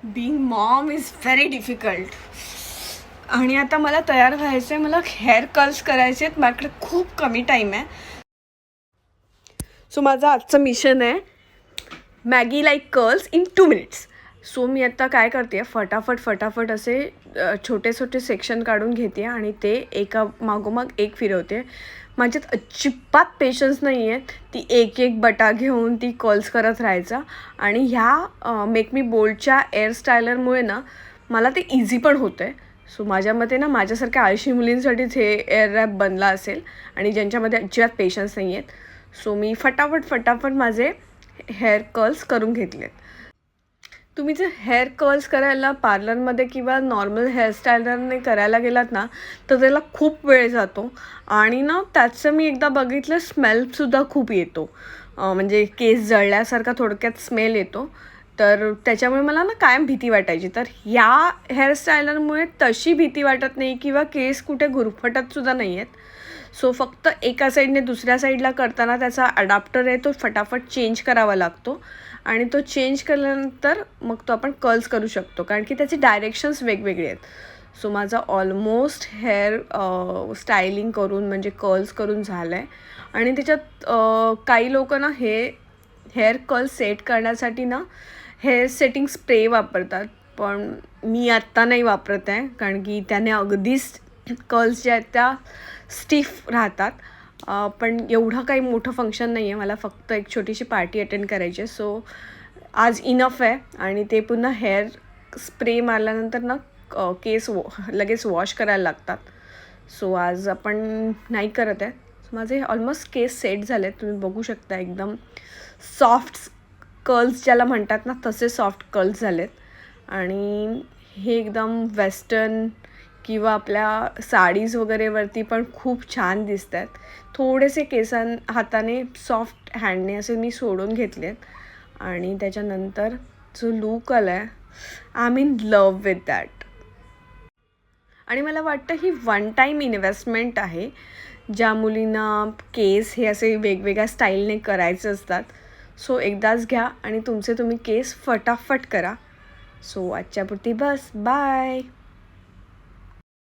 Being Maugham is very difficult. आणि आता मला तयार व्हायचं आहे, मला हेअर कर्ल्स करायचे आहेत, माझ्याकडे खूप कमी टाईम आहे. सो माझं आजचं मिशन आहे Maggi like curls in 2 minutes. So मी आत्ता काय करते आहे, फटाफट असे छोटे छोटे सेक्शन काढून घेते आणि ते एका मागोमाग एक फिरवते. माझ्यात अजिबात पेशन्स नाही आहेत ती एक एक बटा घेऊन ती कर्ल्स करत राहायचा. आणि ह्या मेक मी बोल्डच्या एअर स्टायलरमुळे ना मला ते इझी पण होतं आहे. सो माझ्या मते ना माझ्यासारख्या आळशी मुलींसाठीच हे एअर रॅप बनला असेल आणि ज्यांच्यामध्ये अजिबात पेशन्स नाही आहेत. सो मी फटाफट माझे हेअर कर्ल्स करून घेतलेत. तुम्ही जर हेअर कर्ल्स करायला पार्लरमध्ये किंवा नॉर्मल हेअरस्टायलरने करायला गेलात ना तर त्याला खूप वेळ जातो. आणि ना त्याचं मी एकदा बघितलं, स्मेलसुद्धा खूप येतो. म्हणजे केस जळल्यासारखा थोडक्यात स्मेल येतो. तर त्याच्यामुळे मला ना कायम भीती वाटायची. तर या हेअरस्टायलरमुळे तशी भीती वाटत नाही किंवा केस कुठे गुरफटतसुद्धा नाही आहेत. सो फक्त एका साईडने दुसऱ्या साईडला करताना त्याचा अडॅप्टर आहे तो फटाफट चेंज करावा लागतो. आणि तो चेंज केल्यानंतर मग तो आपण कर्ल्स करू शकतो, कारण की त्याचे डायरेक्शन्स वेगवेगळे आहेत. सो माझा ऑलमोस्ट हेअर स्टायलिंग करून म्हणजे कर्ल्स करून झालं आहे. आणि त्याच्यात काही लोक ना हेअर कर्ल सेट करण्यासाठी ना हेअर सेटिंग स्प्रे वापरतात. पण मी आत्ता नाही वापरत आहे, कारण की त्याने अगदीच कर्ल्स ज्या आहेत त्या स्टिफ राहतात. पण एवढं काही मोठं फंक्शन नाही आहे, मला फक्त एक छोटीशी पार्टी अटेंड करायची आहे. सो आज इनफ आहे. आणि ते पुन्हा हेअर स्प्रे मारल्यानंतर ना केस लगेच वॉश करायला लागतात. सो आज आपण नाही करत आहे. माझे ऑलमोस्ट केस सेट झाले आहेत, तुम्ही बघू शकता. एकदम सॉफ्ट कर्ल्स ज्याला म्हणतात ना तसे सॉफ्ट कर्ल्स झालेत. आणि हे एकदम वेस्टर्न किंवा आपल्या साडीज वगैरेवरती पण खूप छान दिसत आहेत. थोडेसे हाताने सॉफ्ट हँडने असे मी सोडून घेतलेत. आणि त्याच्यानंतर जो लूक आला आहे, I am in love with that. आणि मला वाटतं ही वन टाईम इन्व्हेस्टमेंट आहे. ज्या मुलींना केस हे असे वेगवेगळ्या स्टाईलने करायचे असतात, सो एकदाच घ्या आणि तुमचे तुम्ही केस फटाफट करा. सो आजच्यापुरती बस, बाय.